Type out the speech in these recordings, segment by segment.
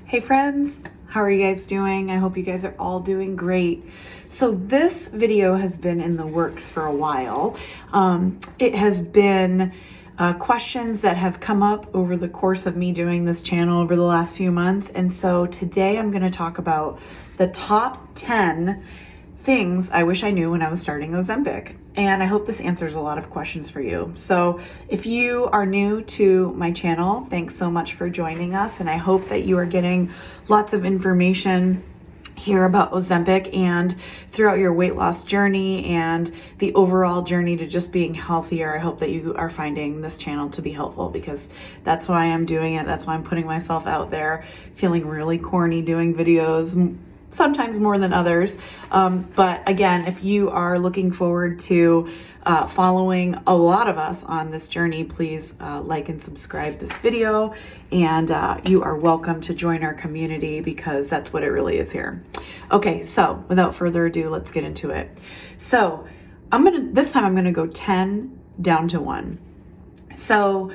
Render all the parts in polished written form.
Hey friends, how are you guys doing? I hope you guys are all doing great. So this video has been in the works for a while. It has been questions that have come up over the course of me doing this channel over the last few months. And so today I'm going to talk about the top 10 things I wish I knew when I was starting Ozempic. And I hope this answers a lot of questions for you. So if you are new to my channel, thanks so much for joining us. And I hope that you are getting lots of information here about Ozempic and throughout your weight loss journey and the overall journey to just being healthier. I hope that you are finding this channel to be helpful, because that's why I'm doing it. That's why I'm putting myself out there, feeling really corny doing videos, sometimes more than others. But again, if you are looking forward to following a lot of us on this journey, please like and subscribe this video. And you are welcome to join our community, because that's what it really is here. Okay, so without further ado, let's get into it. So this time I'm gonna go 10 down to 1. So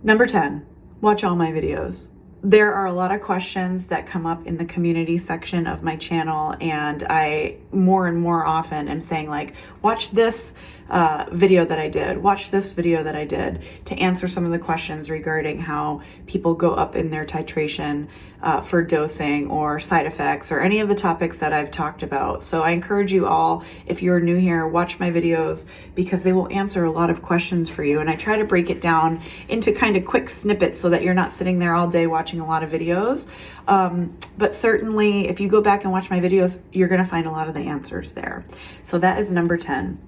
number 10, watch all my videos. There are a lot of questions that come up in the community section of my channel, and I more and more often am saying, like, watch this video that I did, watch this video that I did, to answer some of the questions regarding how people go up in their titration for dosing or side effects or any of the topics that I've talked about. So I encourage you all, if you're new here, watch my videos, because they will answer a lot of questions for you. And I try to break it down into kind of quick snippets so that you're not sitting there all day watching a lot of videos. But certainly if you go back and watch my videos, you're going to find a lot of the answers there. So that is number 10.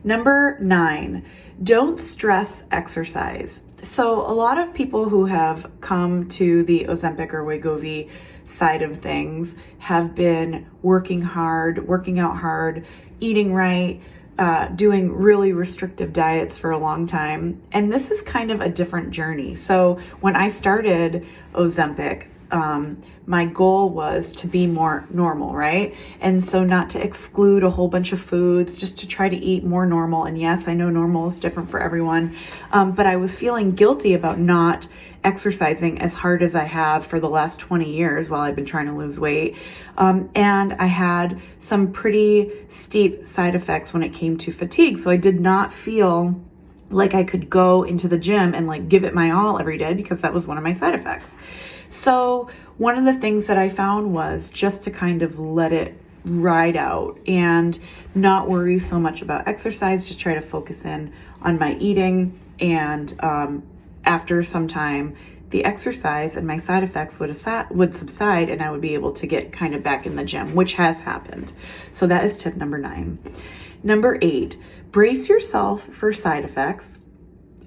Number 9, don't stress exercise. So a lot of people who have come to the Ozempic or Wegovy side of things have been working hard, working out hard, eating right, doing really restrictive diets for a long time. And this is kind of a different journey. So when I started Ozempic, my goal was to be more normal, right? And so not to exclude a whole bunch of foods, just to try to eat more normal. And yes, I know normal is different for everyone, but I was feeling guilty about not exercising as hard as I have for the last 20 years while I've been trying to lose weight. And I had some pretty steep side effects when it came to fatigue. So I did not feel like I could go into the gym and like give it my all every day, because that was one of my side effects. So one of the things that I found was just to kind of let it ride out and not worry so much about exercise, just try to focus in on my eating. And after some time, the exercise and my side effects would subside, and I would be able to get kind of back in the gym, which has happened. So that is tip number 9. Number 8, brace yourself for side effects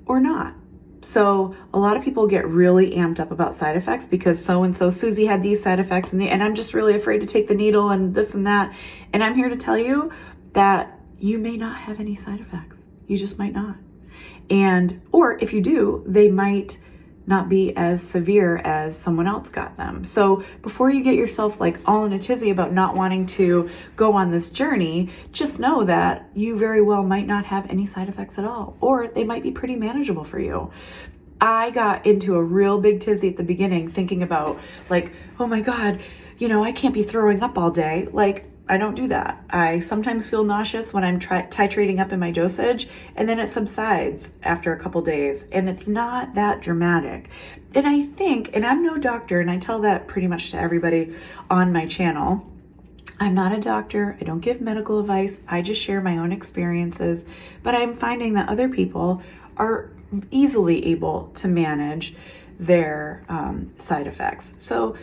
or not. So a lot of people get really amped up about side effects because so-and-so Susie had these side effects, and I'm just really afraid to take the needle and this and that. And I'm here to tell you that you may not have any side effects. You just might not. Or if you do, they might not be as severe as someone else got them. So before you get yourself like all in a tizzy about not wanting to go on this journey, just know that you very well might not have any side effects at all, or they might be pretty manageable for you. I got into a real big tizzy at the beginning, thinking about like, oh my God, I can't be throwing up all day. Like, I don't do that. I sometimes feel nauseous when I'm titrating up in my dosage, and then it subsides after a couple days, and it's not that dramatic. And I think, and I'm no doctor, and I tell that pretty much to everybody on my channel, I'm not a doctor. I don't give medical advice. I just share my own experiences, but I'm finding that other people are easily able to manage their side effects. So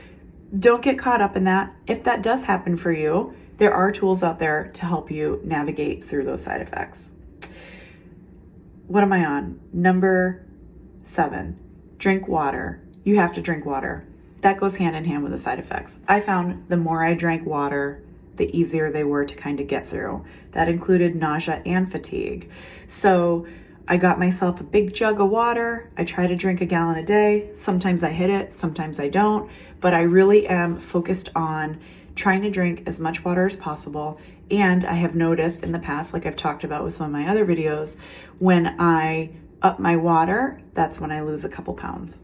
don't get caught up in that. If that does happen for you, there are tools out there to help you navigate through those side effects. What am I on? Number 7, drink water. You have to drink water. That goes hand in hand with the side effects. I found the more I drank water, the easier they were to kind of get through. That included nausea and fatigue. So I got myself a big jug of water. I try to drink a gallon a day. Sometimes I hit it, sometimes I don't, but I really am focused on trying to drink as much water as possible. And I have noticed in the past, like I've talked about with some of my other videos, when I up my water, that's when I lose a couple pounds.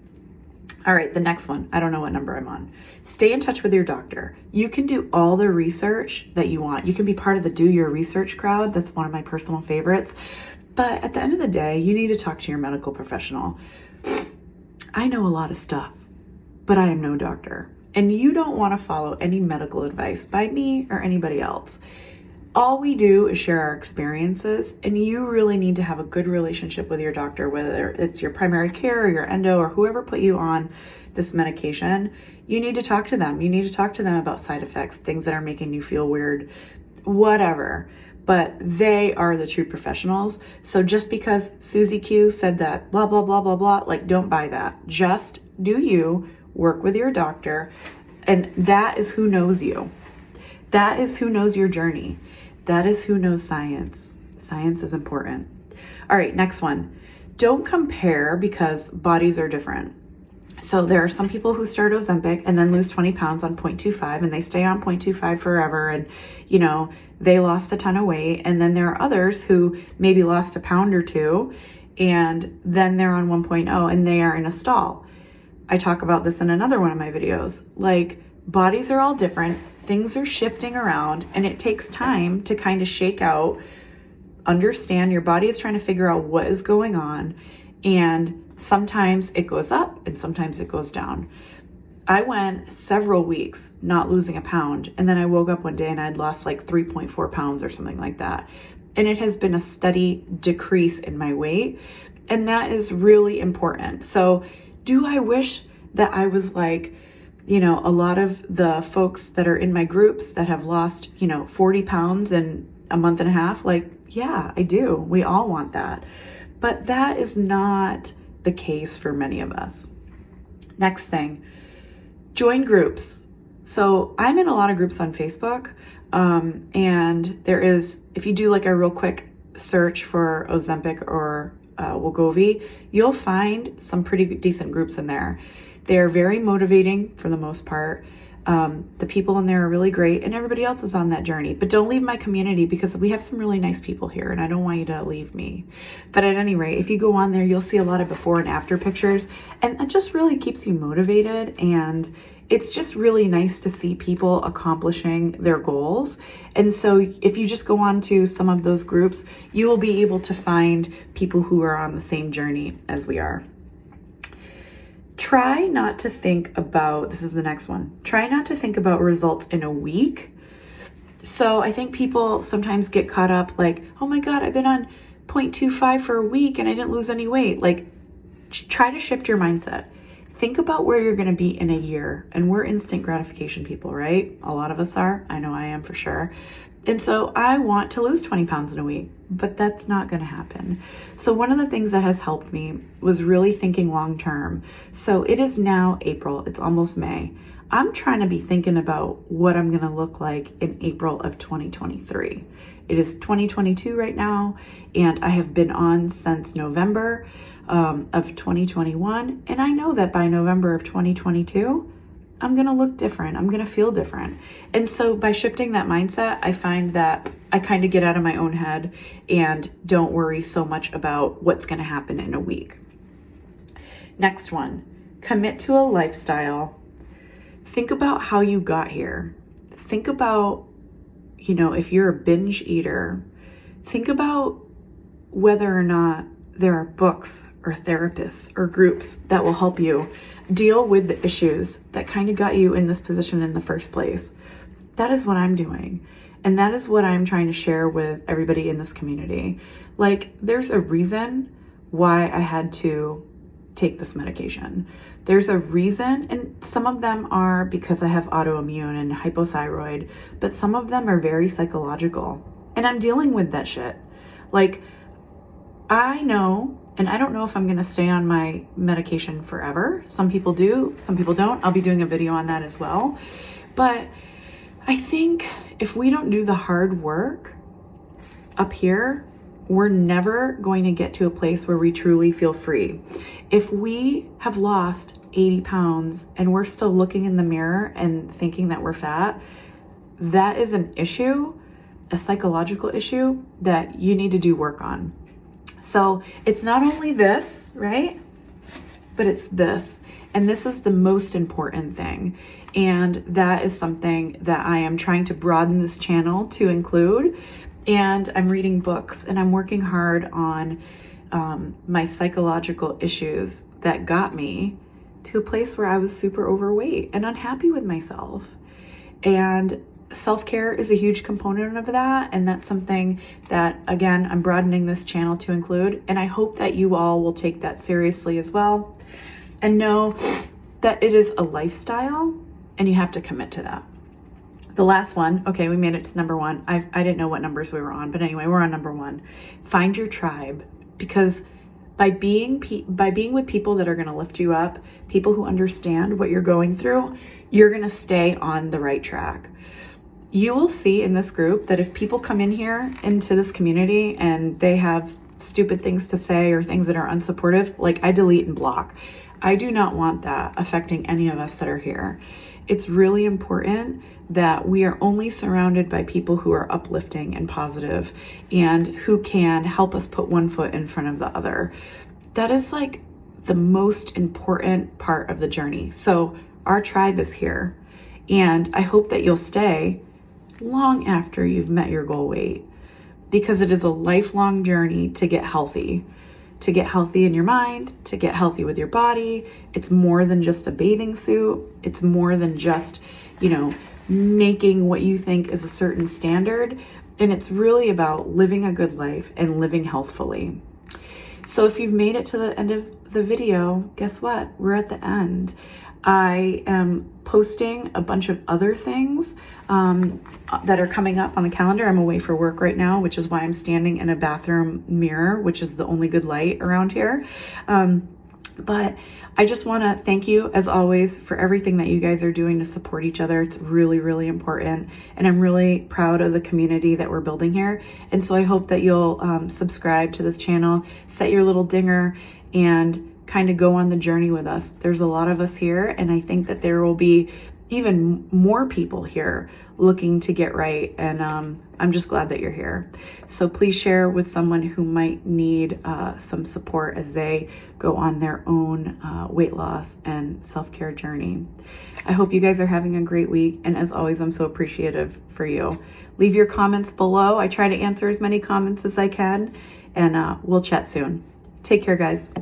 All right, the next one. I don't know what number I'm on. Stay in touch with your doctor. You can do all the research that you want. You can be part of the do your research crowd. That's one of my personal favorites. But at the end of the day, you need to talk to your medical professional. I know a lot of stuff, but I am no doctor. And you don't want to follow any medical advice by me or anybody else. All we do is share our experiences, and you really need to have a good relationship with your doctor, whether it's your primary care or your endo or whoever put you on this medication. You need to talk to them. You need to talk to them about side effects, things that are making you feel weird, whatever. But they are the true professionals. So just because Susie Q said that, blah, blah, blah, blah, blah, like, don't buy that. Just do you work with your doctor, and that is who knows you. That is who knows your journey. That is who knows science. Science is important. All right, next one. Don't compare because bodies are different. So there are some people who start Ozempic and then lose 20 pounds on 0.25, and they stay on 0.25 forever, and they lost a ton of weight. And then there are others who maybe lost a pound or two, and then they're on 1.0 and they are in a stall. I talk about this in another one of my videos. Like, bodies are all different. Things are shifting around, and it takes time to kind of shake out, understand your body is trying to figure out what is going on. And sometimes it goes up and sometimes it goes down. I went several weeks not losing a pound, and then I woke up one day and I'd lost like 3.4 pounds or something like that. And it has been a steady decrease in my weight, and that is really important. So do I wish that I was like, a lot of the folks that are in my groups that have lost, 40 pounds in a month and a half? Like, yeah, I do. We all want that. But that is not the case for many of us. Next thing, join groups. So I'm in a lot of groups on Facebook, and there is, if you do like a real quick search for Ozempic or Wegovy, you'll find some pretty decent groups in there. They're very motivating for the most part. The people in there are really great, and everybody else is on that journey. But don't leave my community, because we have some really nice people here, and I don't want you to leave me. But at any rate, if you go on there, you'll see a lot of before and after pictures, and it just really keeps you motivated. And it's just really nice to see people accomplishing their goals. And so if you just go on to some of those groups, you will be able to find people who are on the same journey as we are. Try not to think about, this is the next one, try not to think about results in a week. So I think people sometimes get caught up like, oh my God, I've been on 0.25 for a week and I didn't lose any weight. Like, try to shift your mindset. Think about where you're going to be in a year. And we're instant gratification people, right? A lot of us are. I know I am for sure. And so I want to lose 20 pounds in a week, but that's not going to happen. So one of the things that has helped me was really thinking long term. So it is now April. It's almost May. I'm trying to be thinking about what I'm going to look like in April of 2023. It is 2022 right now, and I have been on since November of 2021. And I know that by November of 2022, I'm going to look different. I'm going to feel different. And so by shifting that mindset, I find that I kind of get out of my own head and don't worry so much about what's going to happen in a week. Next one, commit to a lifestyle. Think about how you got here. Think about, if you're a binge eater, think about whether or not there are books or therapists or groups that will help you deal with the issues that kind of got you in this position in the first place. That is what I'm doing. And that is what I'm trying to share with everybody in this community. Like, there's a reason why I had to take this medication. There's a reason, and some of them are because I have autoimmune and hypothyroid, but some of them are very psychological. And I'm dealing with that shit. Like, I know, and I don't know if I'm going to stay on my medication forever. Some people do, some people don't. I'll be doing a video on that as well. But I think if we don't do the hard work up here, we're never going to get to a place where we truly feel free. If we have lost 80 pounds and we're still looking in the mirror and thinking that we're fat, that is an issue, a psychological issue that you need to do work on. So it's not only this, right? But it's this. And this is the most important thing. And that is something that I am trying to broaden this channel to include. And I'm reading books and I'm working hard on my psychological issues that got me to a place where I was super overweight and unhappy with myself. And self-care is a huge component of that. And that's something that, again, I'm broadening this channel to include. And I hope that you all will take that seriously as well and know that it is a lifestyle and you have to commit to that. The last one, okay, we made it to number 1. I didn't know what numbers we were on, but anyway, we're on number 1. Find your tribe, because by being with people that are going to lift you up, people who understand what you're going through, you're going to stay on the right track. You will see in this group that if people come in here into this community and they have stupid things to say or things that are unsupportive, like I delete and block. I do not want that affecting any of us that are here. It's really important that we are only surrounded by people who are uplifting and positive and who can help us put one foot in front of the other. That is like the most important part of the journey. So our tribe is here, and I hope that you'll stay long after you've met your goal weight, because it is a lifelong journey to get healthy in your mind, to get healthy with your body. It's more than just a bathing suit. It's more than just, making what you think is a certain standard. And it's really about living a good life and living healthfully. So if you've made it to the end of the video, guess what? We're at the end. I am posting a bunch of other things that are coming up on the calendar. I'm away for work right now, which is why I'm standing in a bathroom mirror, which is the only good light around here. But I just want to thank you, as always, for everything that you guys are doing to support each other. It's really, really important. And I'm really proud of the community that we're building here. And so I hope that you'll subscribe to this channel, set your little dinger, and kind of go on the journey with us. There's a lot of us here, and I think that there will be even more people here looking to get right. And I'm just glad that you're here. So please share with someone who might need some support as they go on their own weight loss and self-care journey. I hope you guys are having a great week. And as always, I'm so appreciative for you. Leave your comments below. I try to answer as many comments as I can, and we'll chat soon. Take care, guys.